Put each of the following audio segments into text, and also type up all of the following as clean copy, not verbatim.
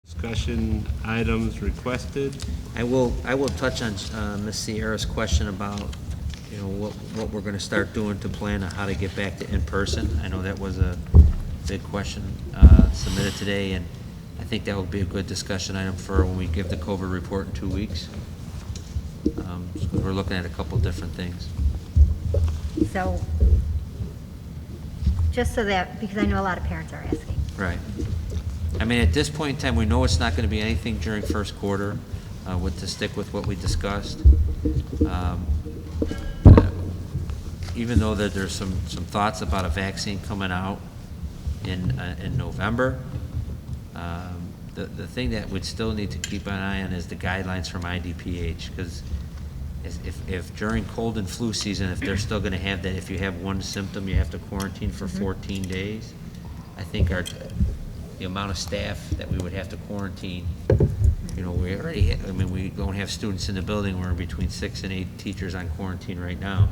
Discussion items requested. I will touch on Ms. Sierra's question about, what we're going to start doing to plan on how to get back to in-person. I know that was a big question submitted today, and I think that will be a good discussion item for when we give the COVID report in 2 weeks. We're looking at a couple different things. So, just so that, because I know a lot of parents are asking. Right. I mean, at this point in time, we know it's not going to be anything during first quarter, to stick with what we discussed. Even though that there's some thoughts about a vaccine coming out in November, the thing that we'd still need to keep an eye on is the guidelines from IDPH, because if during cold and flu season, if they're still going to have that, if you have one symptom, you have to quarantine for 14 days. I think the amount of staff that we would have to quarantine, we already we don't have students in the building. We're between 6 and 8 teachers on quarantine right now.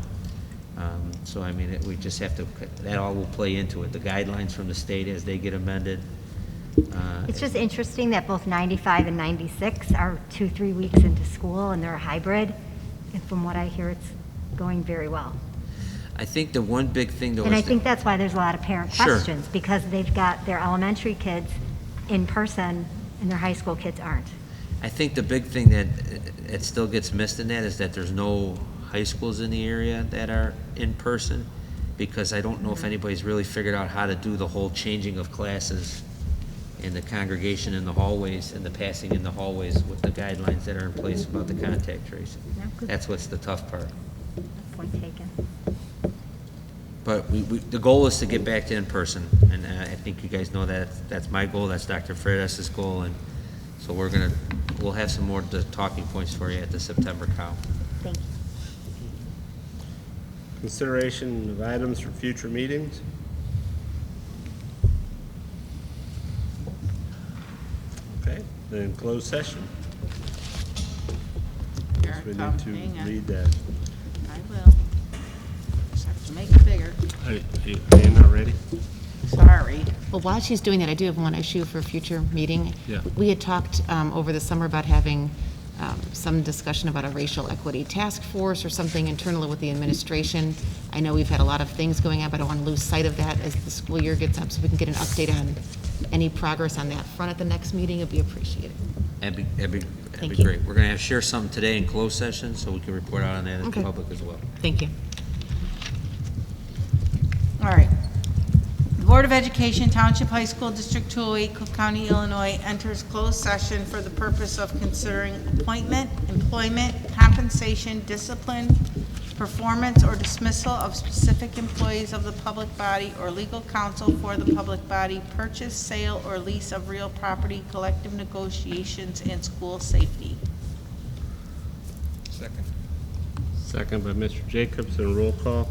So we just have to, that all will play into it. The guidelines from the state as they get amended. It's just interesting that both 95 and 96 are 2-3 weeks into school and they're a hybrid. And from what I hear, it's going very well. I think the one big thing though and I think that's why there's a lot of parent Sure. questions, because they've got their elementary kids in person and their high school kids aren't. I think the big thing that it still gets missed in that is that there's no high schools in the area that are in person, because I don't know if anybody's really figured out how to do the whole changing of classes and the congregation in the hallways and the passing in the hallways with the guidelines that are in place about the contact tracing. Yeah, good. That's what's the tough part. Point taken. But the goal is to get back to in-person, and I think you guys know that. That's my goal, that's Dr. Freitas' goal, and so we'll have some more talking points for you at the September COW. Thank you. Consideration of items for future meetings. Okay, then closed session. Guess we need to read that. I will. Just have to make it bigger. Are you not ready? Sorry. Well, while she's doing that, I do have one issue for a future meeting. Yeah. We had talked over the summer about having some discussion about a racial equity task force or something internally with the administration. I know we've had a lot of things going on, but I don't want to lose sight of that as the school year gets up, so we can get an update on any progress on that front at the next meeting. It'd be appreciated. That'd be Thank you. great. We're going to share something today in closed session, so we can report out on that in Okay. public as well. Thank you. All right. The Board of Education, Township High School, District 208, Cook County, Illinois, enters closed session for the purpose of considering appointment, employment, compensation, discipline, performance, or dismissal of specific employees of the public body or legal counsel for the public body, purchase, sale, or lease of real property, collective negotiations, and school safety. Second by Mr. Jacobson, roll call.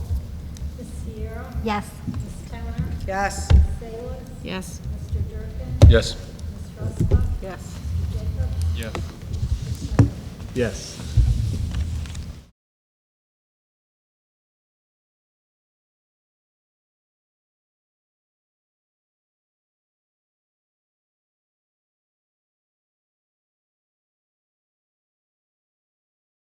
Ms. Sierra? Yes. Ms. Towner? Yes. Ms. Salas? Yes. Mr. Durkin? Yes. Ms. Ruska? Yes. Mr. Jacobs? Yes. Yes.